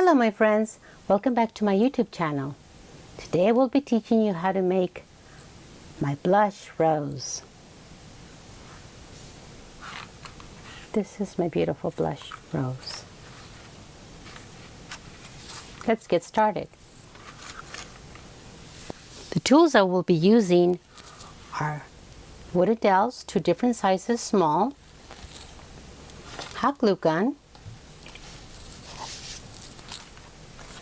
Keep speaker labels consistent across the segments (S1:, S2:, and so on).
S1: Hello my friends, welcome back to my YouTube channel. Today I will be teaching you how to make my blush rose. This is my beautiful blush rose. Let's get started. The tools I will be using are wooden dowels, 2 different sizes, small, hot glue gun,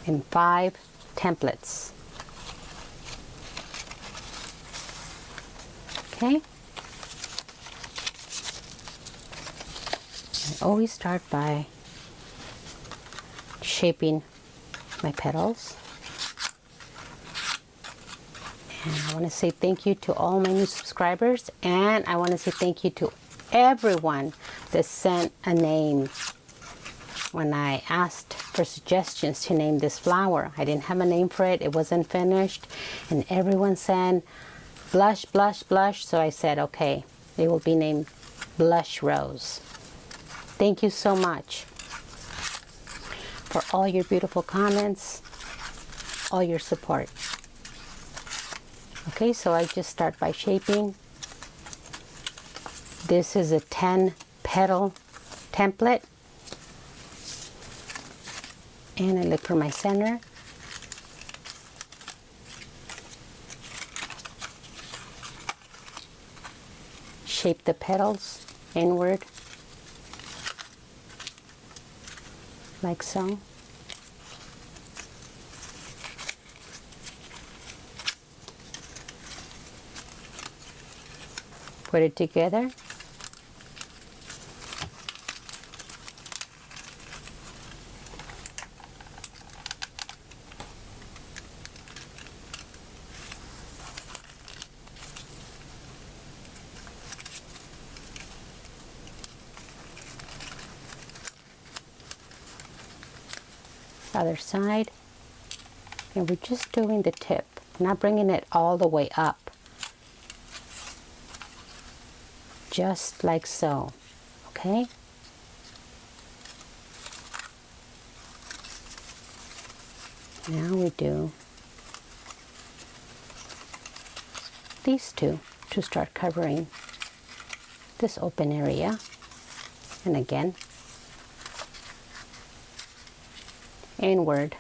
S1: and 5 templates. Okay. I always start by shaping my petals. And I want to say thank you to all my new subscribers, and I want to say thank you to everyone that sent a name when I asked for suggestions to name this flower. I didn't have a name for it, it wasn't finished, and everyone said blush, blush, blush, so I said okay, it will be named Blush Rose. Thank you so much for all your beautiful comments, all your support. Okay, so I just start by shaping. This is a 10 petal template. And I look for my center. Shape the petals inward, like so. Put it together. Other side, and we're just doing the tip, not bringing it all the way up, just like so. Okay, now we do these two to start covering this open area, and again inward,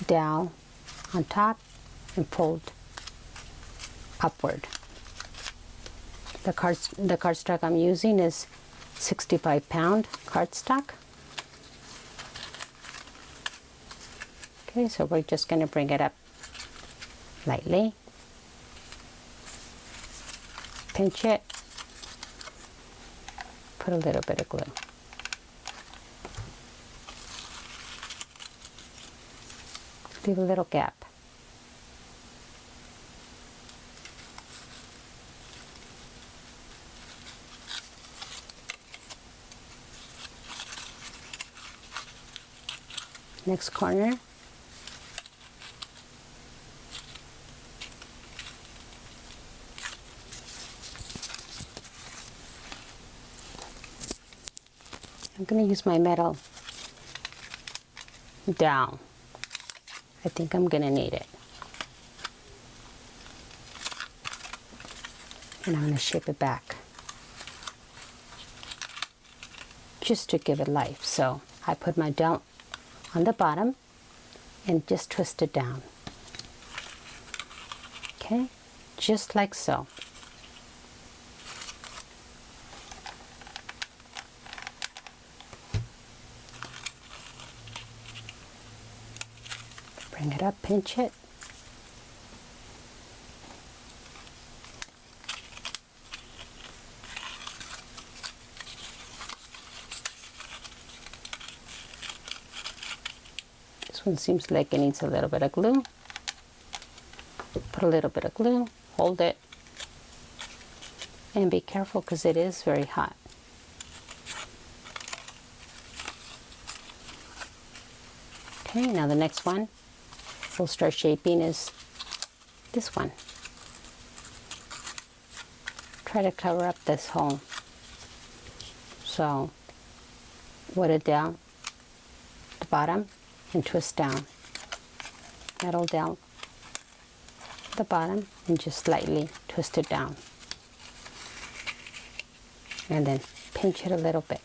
S1: dowel on top and fold upward. The cardstock I'm using is 65-pound cardstock. Okay, so we're just going to bring it up lightly, pinch it, put a little bit of glue. Leave a little gap. Next corner. I'm going to use my metal dowel. I think I'm going to need it. And I'm going to shape it back just to give it life. So I put my dowel on the bottom and just twist it down. Okay, just like so. Bring it up, pinch it. This one seems like it needs a little bit of glue. Put a little bit of glue, hold it, and be careful because it is very hot. Okay, now the next one we'll start shaping is this one. Try to cover up this hole. So, wet it down the bottom and twist down. That'll down the bottom and just slightly twist it down. And then pinch it a little bit.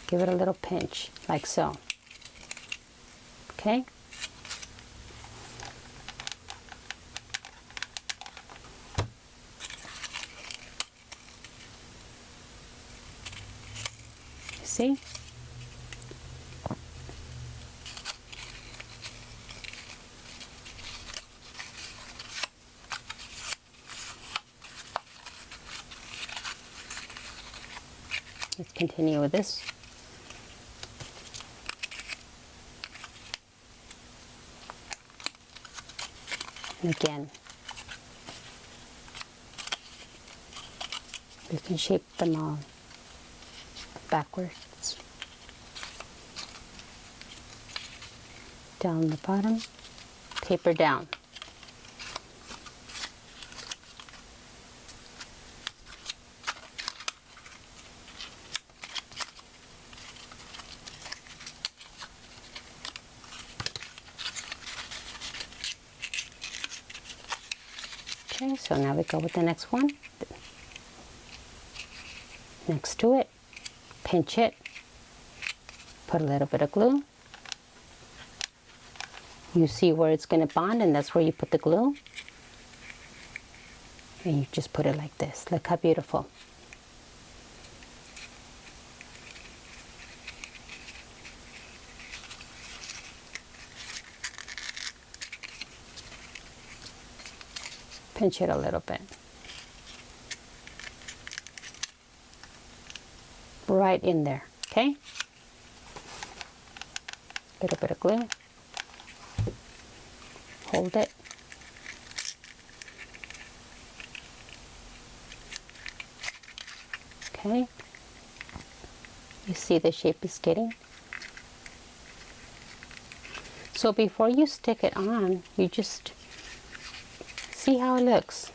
S1: Give it a little pinch, like so. Okay? See? Let's continue with this. And again, you can shape them all backwards. Down the bottom, taper down. Okay, so now we go with the next one. Next to it, pinch it, put a little bit of glue. You see where it's going to bond, and that's where you put the glue. And you just put it like this. Look how beautiful. Pinch it a little bit. Right in there, okay? A little bit of glue. Hold it. Okay. You see the shape is getting. So before you stick it on, you just see how it looks.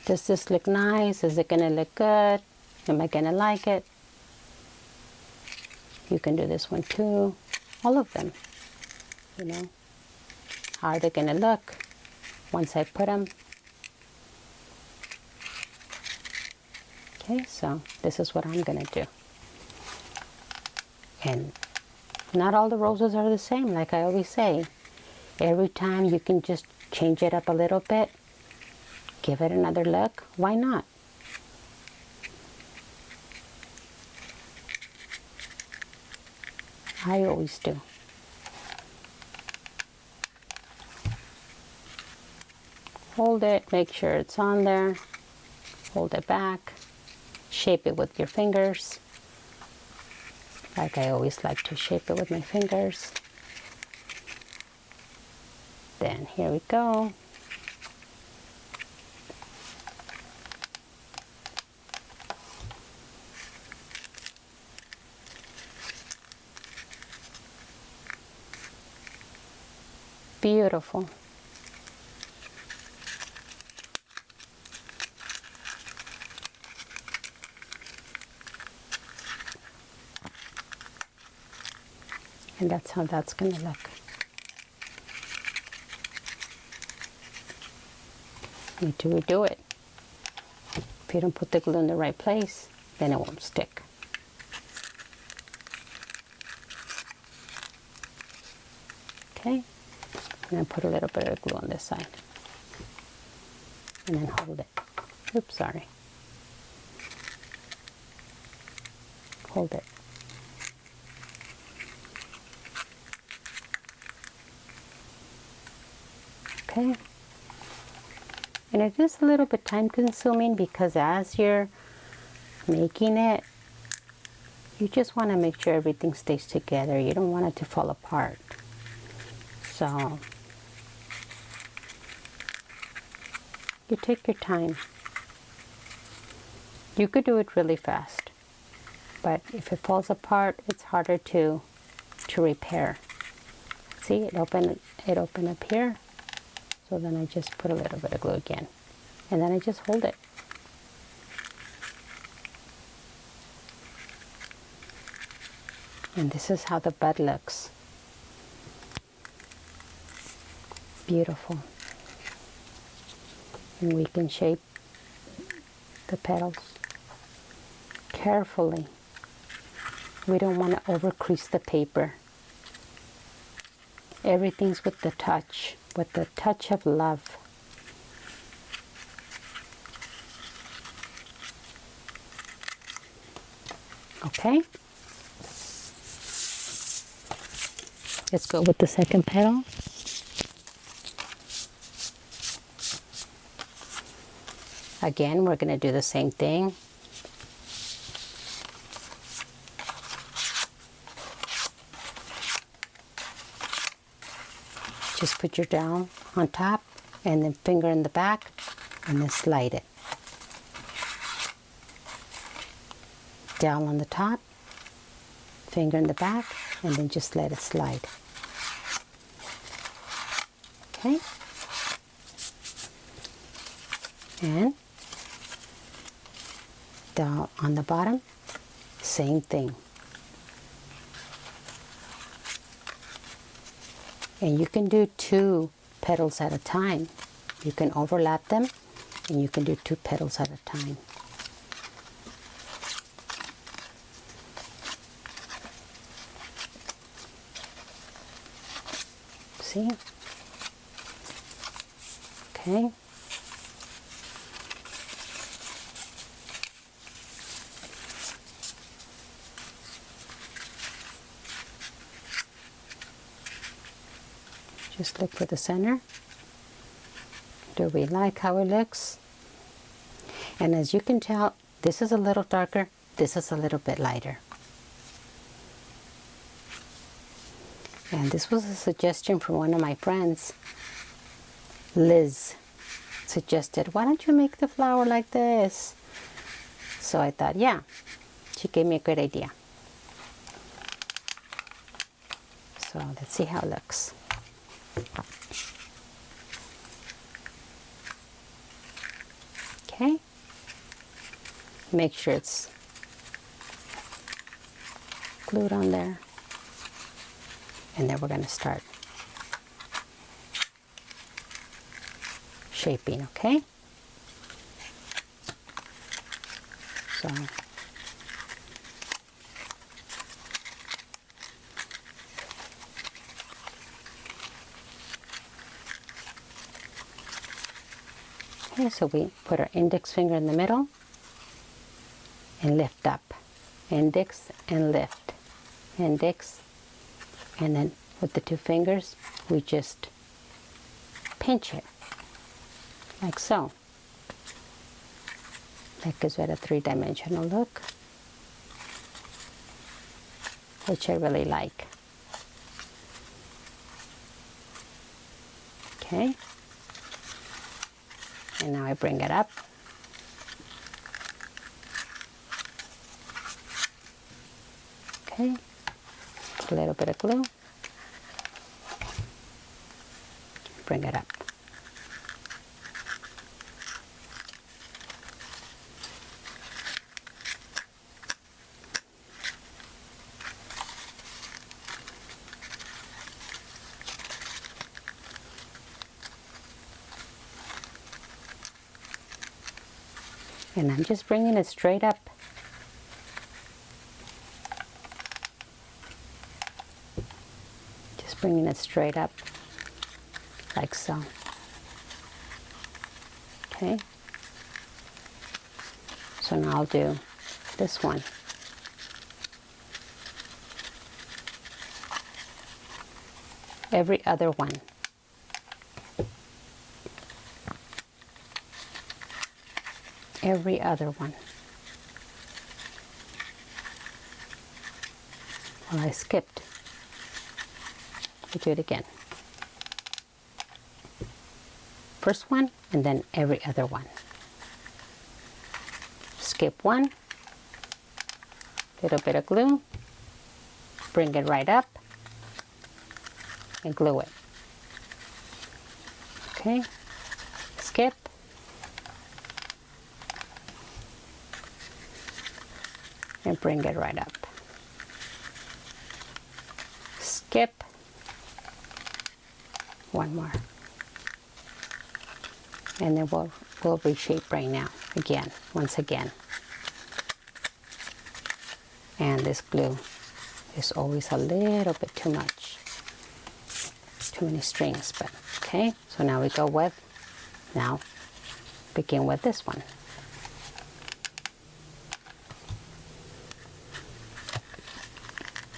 S1: Does this look nice? Is it going to look good? Am I going to like it? You can do this one too. All of them. You know. How are they going to look once I put them? Okay, so this is what I'm going to do. And not all the roses are the same, like I always say. Every time you can just change it up a little bit. Give it another look. Why not? I always do. Hold it, make sure it's on there. Hold it back. Shape it with your fingers. Like I always like to shape it with my fingers. Then here we go. Beautiful. And that's how that's going to look. Need to redo it. If you don't put the glue in the right place, then it won't stick. Okay, and then put a little bit of glue on this side. And then hold it. Oops, sorry. Hold it. Okay. And it is a little bit time consuming because as you're making it, you just want to make sure everything stays together. You don't want it to fall apart. So you take your time. You could do it really fast, but if it falls apart, it's harder to repair. See, it opened up here. So then I just put a little bit of glue again. And then I just hold it. And this is how the bud looks. Beautiful. And we can shape the petals carefully. We don't want to over crease the paper. Everything's with the touch of love. Okay? Let's go with the second petal. Again, we're going to do the same thing. Just put your dowel on top and then finger in the back and then slide it. Dowel on the top, finger in the back, and then just let it slide. Okay? And dowel on the bottom, same thing. And you can do 2 petals at a time. You can overlap them and you can do 2 petals at a time. See? Okay. Just look for the center. Do we like how it looks? And as you can tell, this is a little darker, this is a little bit lighter. And this was a suggestion from one of my friends. Liz suggested, why don't you make the flower like this? So I thought, yeah, she gave me a good idea. So let's see how it looks. Okay, make sure it's glued on there, and then we're going to start shaping. Okay, so okay, so we put our index finger in the middle and lift up. Index and lift. Index, and then with the 2 fingers, we just pinch it, like so. That gives it a 3-dimensional look, which I really like. Okay. And now I bring it up. Okay, a little bit of glue. Bring it up. And I'm just bringing it straight up. Just bringing it straight up, like so. Okay. So now I'll do this one. Every other one. Every other one. Well, I skipped. I do it again. First one, and then every other one. Skip one. Little bit of glue. Bring it right up. And glue it. Okay. Skip. And bring it right up. skip. One more. And then we'll reshape right now again, once again. And this glue is always a little bit too much. Too many strings, but okay. So now we go with, now begin with this one.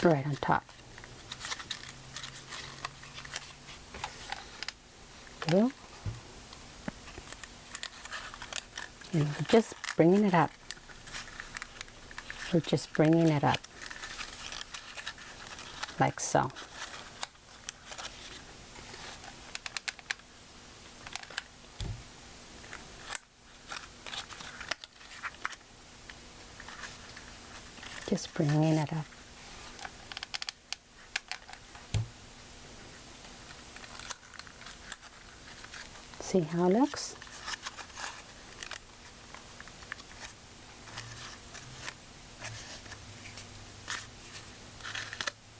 S1: Right on top. Glue. And we're just bringing it up. We're just bringing it up. Like so. Just bringing it up. See how it looks?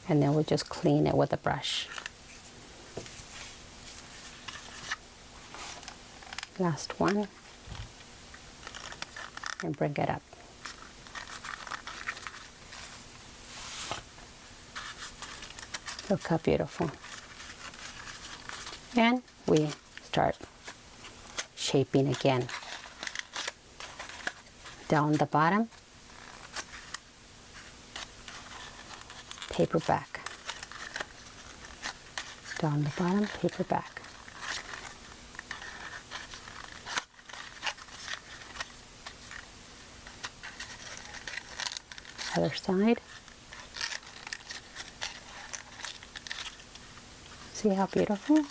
S1: And then we'll just clean it with a brush. Last one. And bring it up. Look how beautiful. And we start shaping again. Down the bottom, paper back. Down the bottom, paper back. Other side. See how beautiful?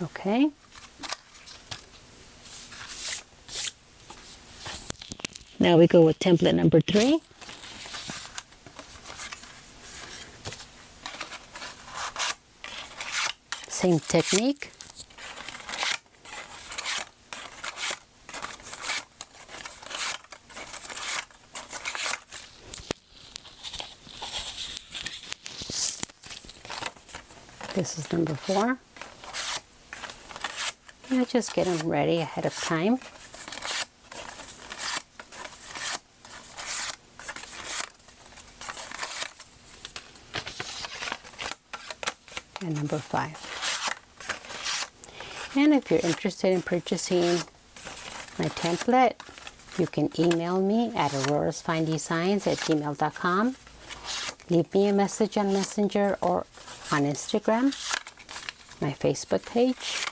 S1: Okay. Now we go with template number 3. Same technique. This is number 4. You just get them ready ahead of time. And number 5. And if you're interested in purchasing my template, you can email me at aurorasfinedesigns@gmail.com. Leave me a message on Messenger or on Instagram, my Facebook page,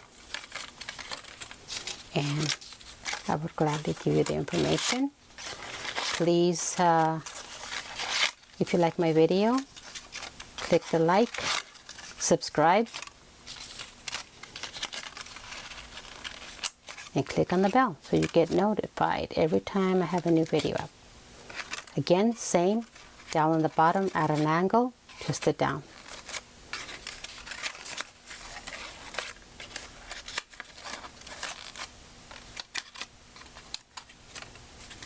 S1: and I would gladly give you the information. Please, if you like my video, click the like, subscribe, and click on the bell so you get notified every time I have a new video up. Again, same, down on the bottom at an angle, twist it down.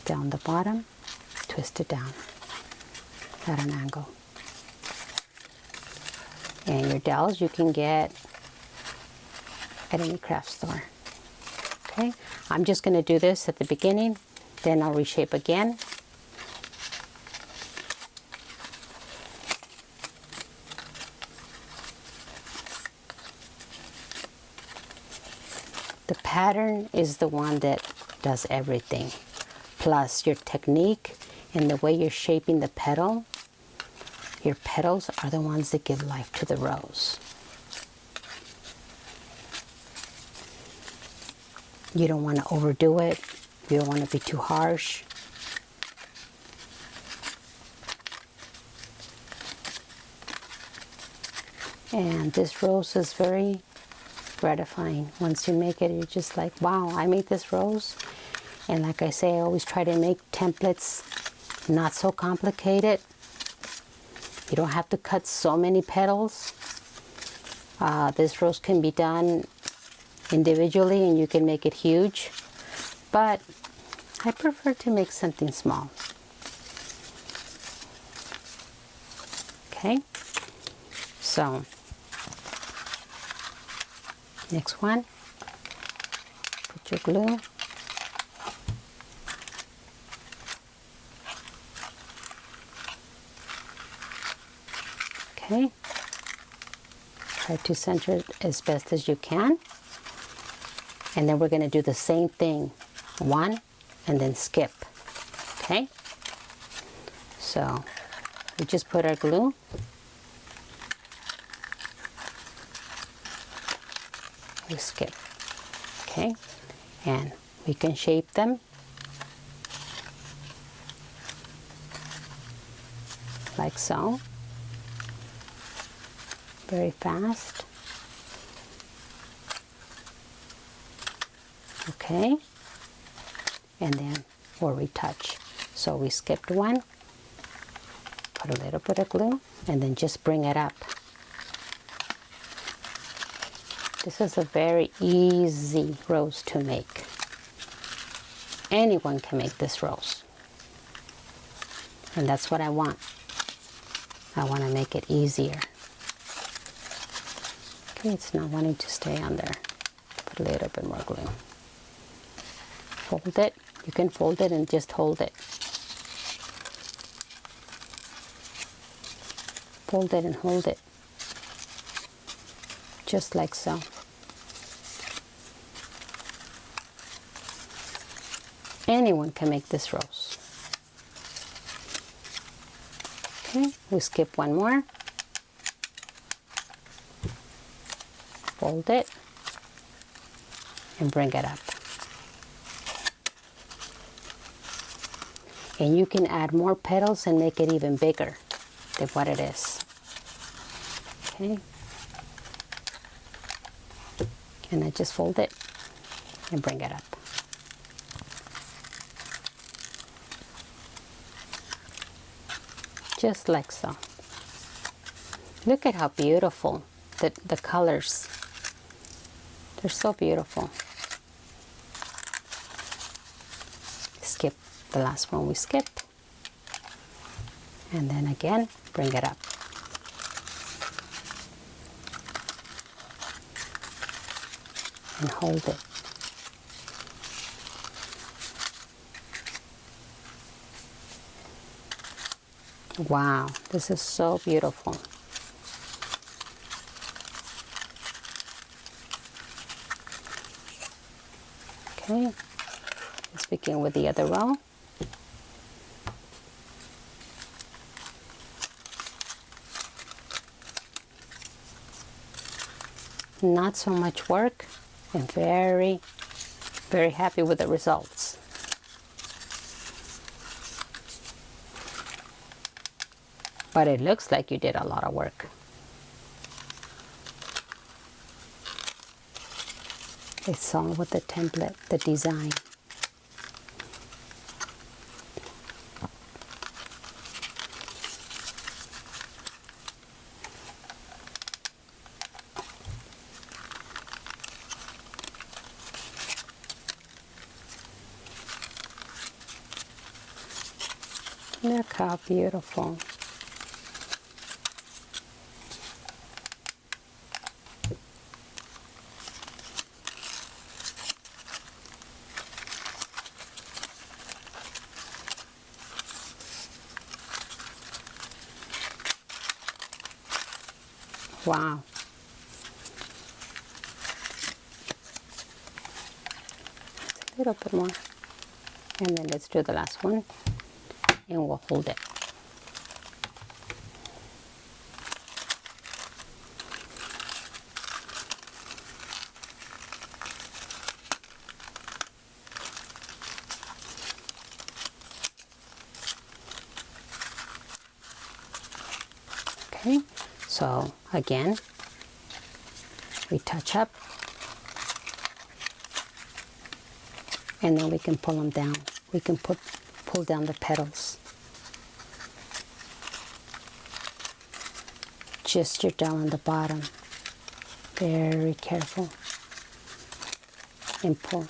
S1: Down the bottom, twist it down at an angle. And your dowels you can get at any craft store. Okay, I'm just going to do this at the beginning, then I'll reshape again. The pattern is the one that does everything. Plus your technique and the way you're shaping the petal. Your petals are the ones that give life to the rose. You don't want to overdo it. You don't want to be too harsh. And this rose is very gratifying. Once you make it, you're just like, wow, I made this rose. And like I say, I always try to make templates not so complicated. You don't have to cut so many petals. This rose can be done individually and you can make it huge, but I prefer to make something small. Okay, so next one, put your glue. Okay, try to center it as best as you can. And then we're going to do the same thing, one and then skip. Okay, so we just put our glue. We skip. Okay, and we can shape them like so, very fast. Okay, and then we'll retouch. So we skipped one, put a little bit of glue, and then just bring it up. This is a very easy rose to make. Anyone can make this rose. And that's what I want. I want to make it easier. Okay, it's not wanting to stay on there. Put a little bit more glue. Fold it. You can fold it and just hold it. Fold it and hold it. Just like so. Anyone can make this rose. Okay, we skip one more. Fold it and bring it up. And you can add more petals and make it even bigger than what it is. Okay. And I just fold it and bring it up. Just like so. Look at how beautiful the colors. They're so beautiful. Skip the last one we skipped. And then again, bring it up. And hold it. Wow, this is so beautiful. Okay, let's begin with the other row. Not so much work, and very, very happy with the results. But it looks like you did a lot of work. It's all with the template, the design. Look how beautiful. Wow. A little bit more. And then let's do the last one. And we'll hold it. Okay, so again, we touch up and then we can pull them down. We can pull down the petals. just your dowel on the bottom. Very careful. And pull.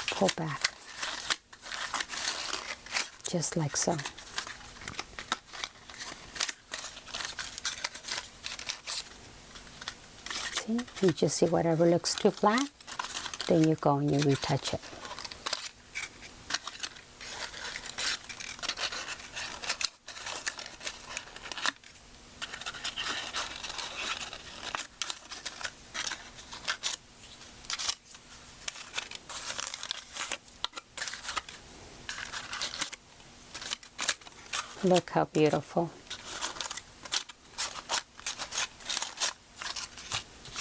S1: Pull back. Just like so. See? You just see whatever looks too flat, then you go and you retouch it. Look how beautiful.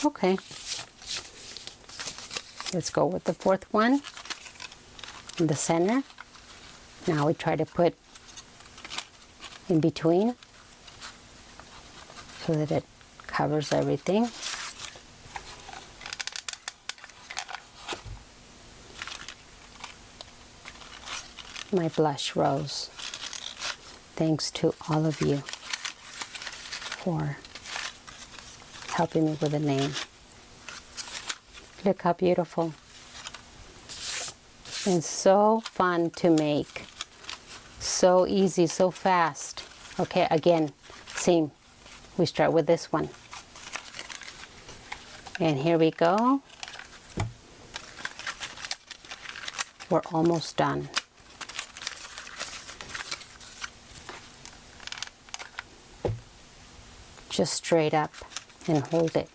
S1: Okay. Let's go with the fourth one in the center. Now we try to put in between so that it covers everything. My blush rose. Thanks to all of you for helping me with the name. Look how beautiful. And so fun to make. So easy, so fast. Okay, again, same. We start with this one. And here we go. We're almost done. Just straight up and hold it.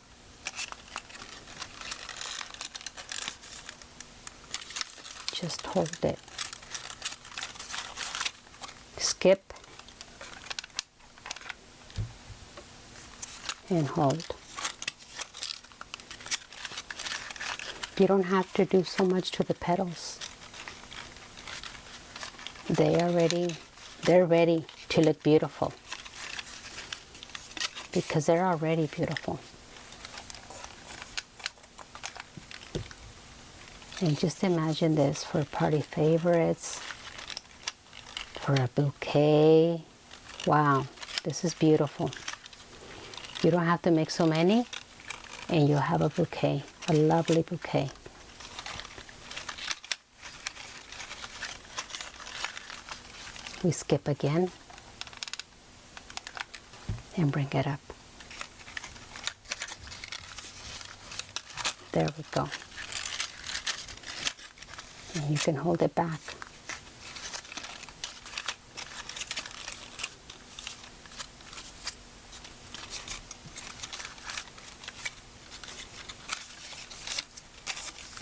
S1: Just hold it. Skip and hold. You don't have to do so much to the petals. They're ready to look beautiful. Because they're already beautiful. And just imagine this for party favorites, for a bouquet. Wow, this is beautiful. You don't have to make so many, and you'll have a bouquet, a lovely bouquet. We skip again and bring it up. There we go. And you can hold it back.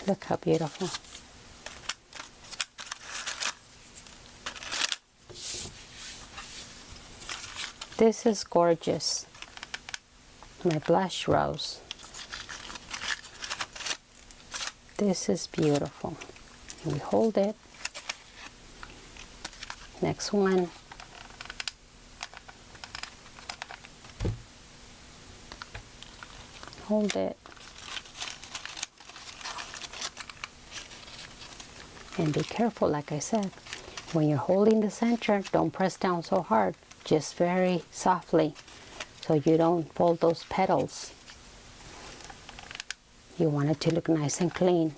S1: Look how beautiful. This is gorgeous. My blush rose. This is beautiful. And we hold it. Next one. Hold it. And be careful, like I said. When you're holding the center, don't press down so hard. Just very softly, so you don't fold those petals. You want it to look nice and clean.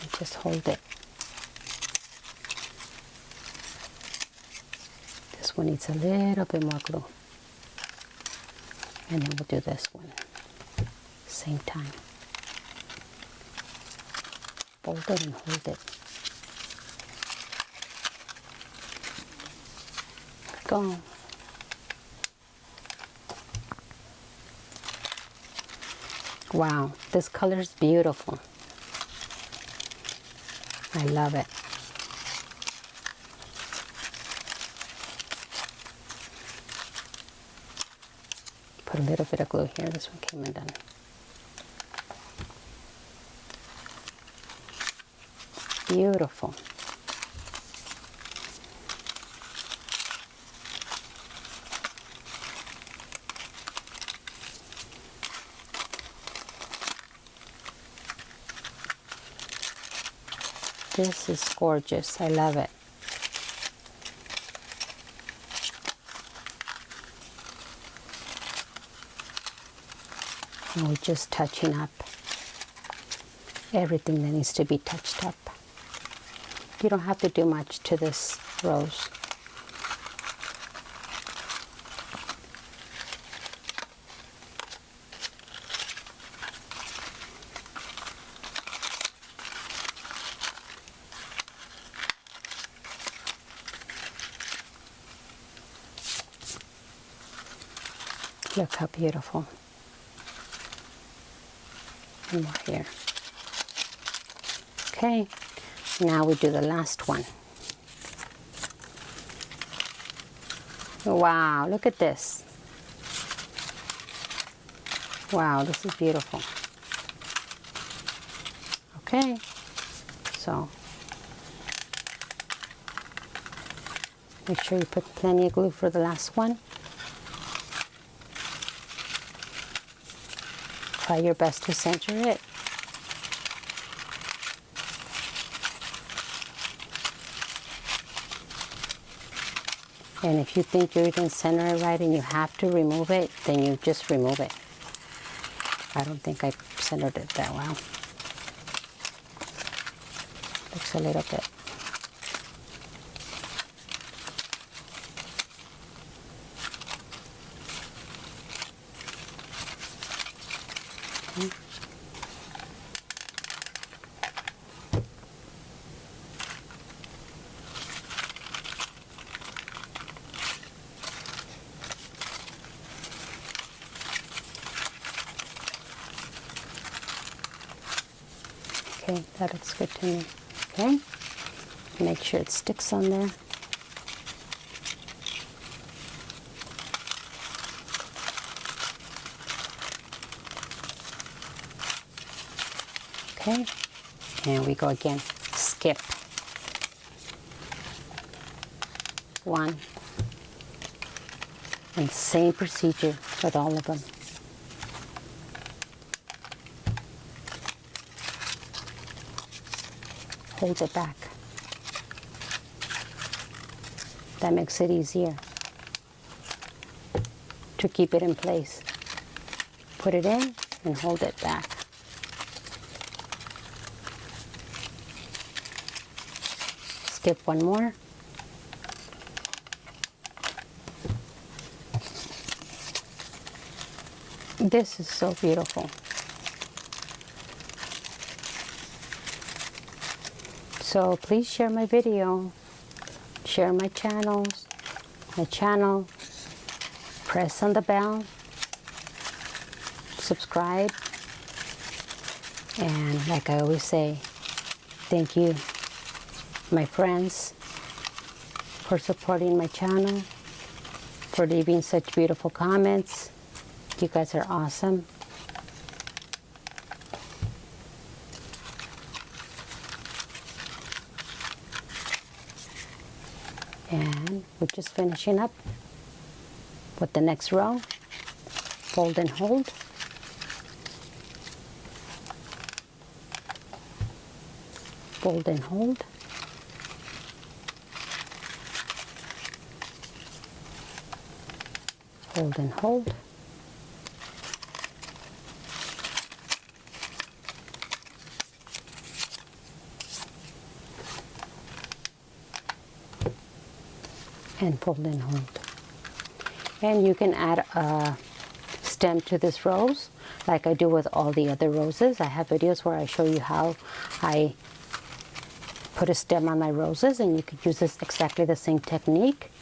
S1: And just hold it. This one needs a little bit more glue. And then we'll do this one. Same time. Fold it and hold it. Go. Wow, this color is beautiful. I love it. Put a little bit of glue here. This one came undone. Beautiful. This is gorgeous. I love it. And we're just touching up everything that needs to be touched up. You don't have to do much to this rose. Look how beautiful. And more here. Okay, now we do the last one. Wow, look at this. Wow, this is beautiful. Okay, so make sure you put plenty of glue for the last one. Try your best to center it. And if you think you didn't center it right and you have to remove it, then you just remove it. I don't think I centered it that well. Looks a little bit. Okay. Okay, that looks good to me. Okay, make sure it sticks on there. Okay, and we go again. Skip. 1. And same procedure with all of them. Hold it back. That makes it easier to keep it in place. Put it in and hold it back. Skip one more. This is so beautiful. So please share my video, share my channel, press on the bell, subscribe, and like I always say, thank you, my friends, for supporting my channel, for leaving such beautiful comments. You guys are awesome. And we're just finishing up with the next row. Fold and hold. Fold and hold. Fold and hold. And fold and hold. And you can add a stem to this rose like I do with all the other roses. I have videos where I show you how I put a stem on my roses, and you could use this exactly the same technique.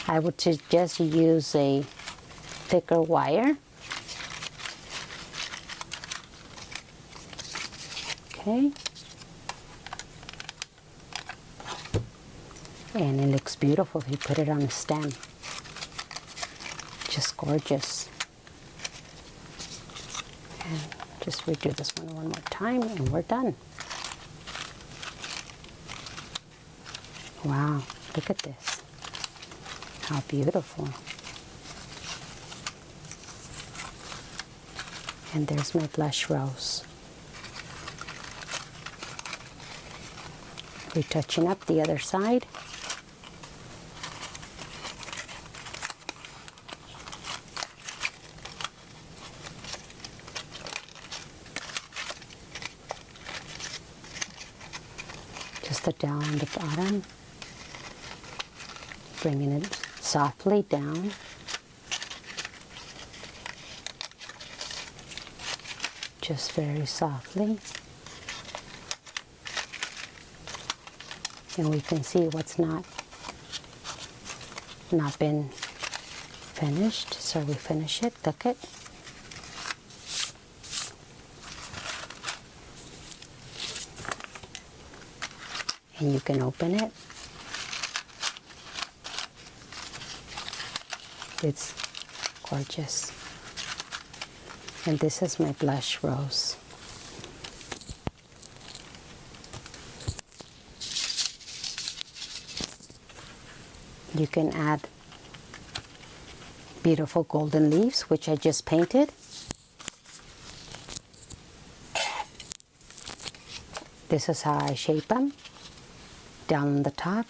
S1: I would suggest you use a thicker wire. Okay. And it looks beautiful if you put it on a stem. Just gorgeous. And just redo this one more time and we're done. Wow, look at this. How beautiful. And there's my blush rose. Retouching up the other side. just the dowel on the bottom, bringing it softly down. Just very softly. And we can see what's not been finished, so we finish it. Look it. And you can open it. It's gorgeous. And this is my blush rose. You can add beautiful golden leaves, which I just painted. This is how I shape them. Down on the top,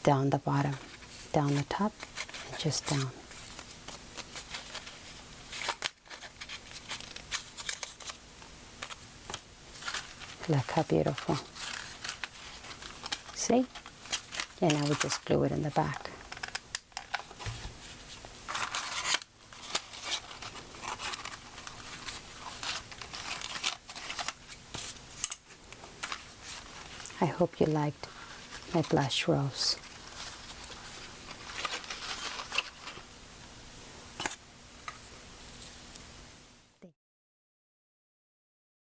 S1: down the bottom, down the top, and just down. Look how beautiful. See? And I would just glue it in the back. I hope you liked my blush rose.